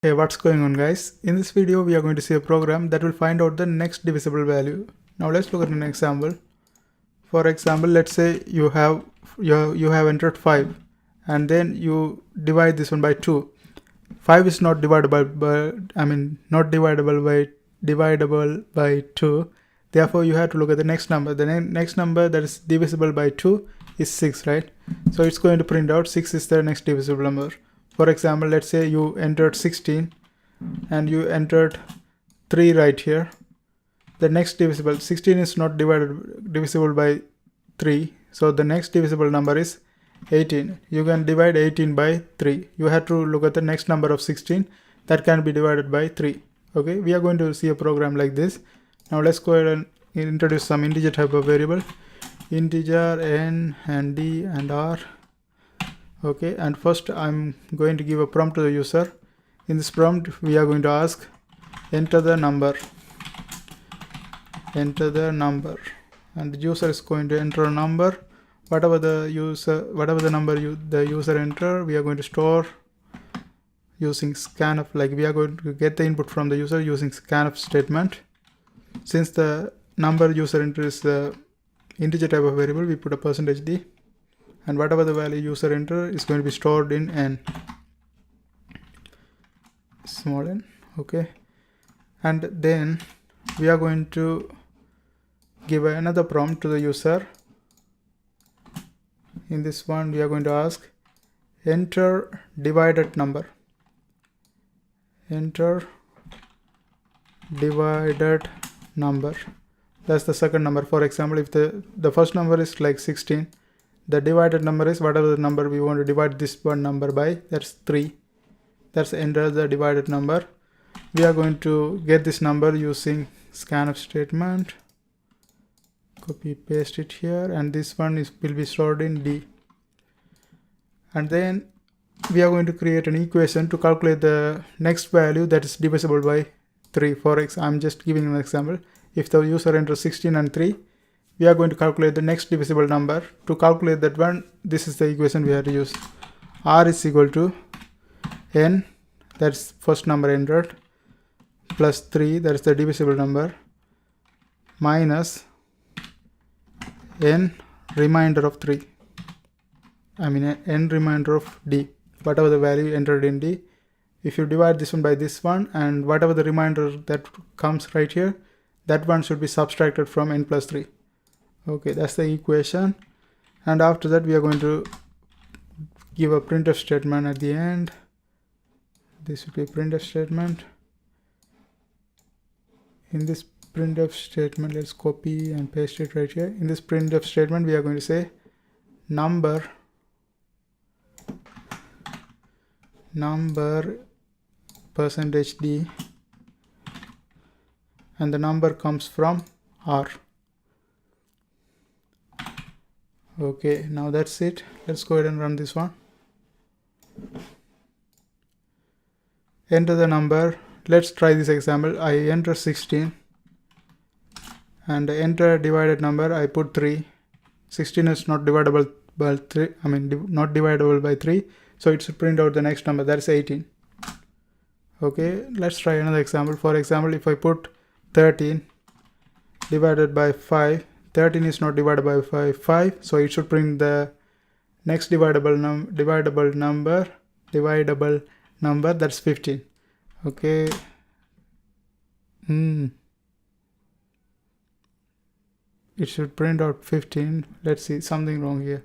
Hey, what's going on guys? In this video we are going to see a program that will find out the next divisible value. Now let's look at an example. For example, let's say you have entered 5 and then you divide this one by 2. 5 is not divisible by 2. Therefore you have to look at the next number. The next number that is divisible by 2 is 6, right? So it's going to print out 6 is the next divisible number. For example, let's say you entered 16 and you entered 3 right here. The next divisible, 16 is not divisible by 3. So the next divisible number is 18. You can divide 18 by 3. You have to look at the next number of 16 that can be divided by 3. Okay, we are going to see a program like this. Now let's go ahead and introduce some integer type of variable. Integer n and d and r. Okay, and first I'm going to give a prompt to the user. In this prompt we are going to ask enter the number, and the user is going to enter a number. Whatever the number the user enter, we are going to store using scanf. Like we are going to get the input from the user using scanf statement. Since the number user enters is the integer type of variable, we put a %d. And whatever the value user enter is going to be stored in n, small n. Okay, and then we are going to give another prompt to the user. In this one we are going to ask enter divided number. That's the second number. For example, if the first number is like 16, the divided number is whatever the number we want to divide this one number by, that's 3. That's enter the divided number. We are going to get this number using scanf statement. Copy paste it here, and this one will be stored in d. And then we are going to create an equation to calculate the next value that is divisible by 3. For I'm just giving an example. If the user enters 16 and 3, we are going to calculate the next divisible number. To calculate that one, this is the equation we have to use. R is equal to n, that's first number entered, plus 3, that is the divisible number, minus n remainder of 3. N remainder of d, whatever the value entered in d. If you divide this one by this one, and whatever the remainder that comes right here, that one should be subtracted from n plus 3. Okay, that's the equation. And after that we are going to give a printf statement at the end. This would be a printf statement. In this printf statement, let's copy and paste it right here. In this printf statement we are going to say number %d, and the number comes from r. Okay, now that's it. Let's go ahead and run this one. Enter the number. Let's try this example. I enter 16 and enter divided number. I put 3. 16 is not divisible by 3. Not divisible by 3. So it should print out the next number, that's 18. Okay, let's try another example. For example, if I put 13 divided by 5, 13 is not divided by 5, so it should print the next divisible number, that's 15. Okay. It should print out 15. Let's see, something wrong here.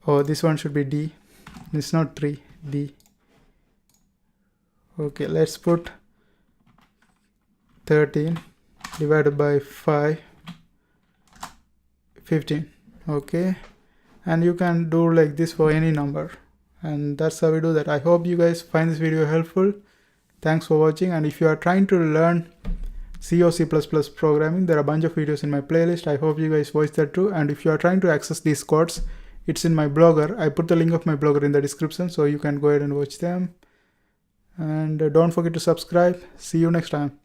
Oh, this one should be d. It's not 3, d. Okay, let's put 13 divided by 5, 15. Okay, and you can do like this for any number, and that's how we do that. I hope you guys find this video helpful. Thanks for watching, and if you are trying to learn C or C++ programming, there are a bunch of videos in my playlist. I hope you guys watch that too. And if you are trying to access these codes, it's in my blogger. I put the link of my blogger in the description, so you can go ahead and watch them. And don't forget to subscribe. See you next time.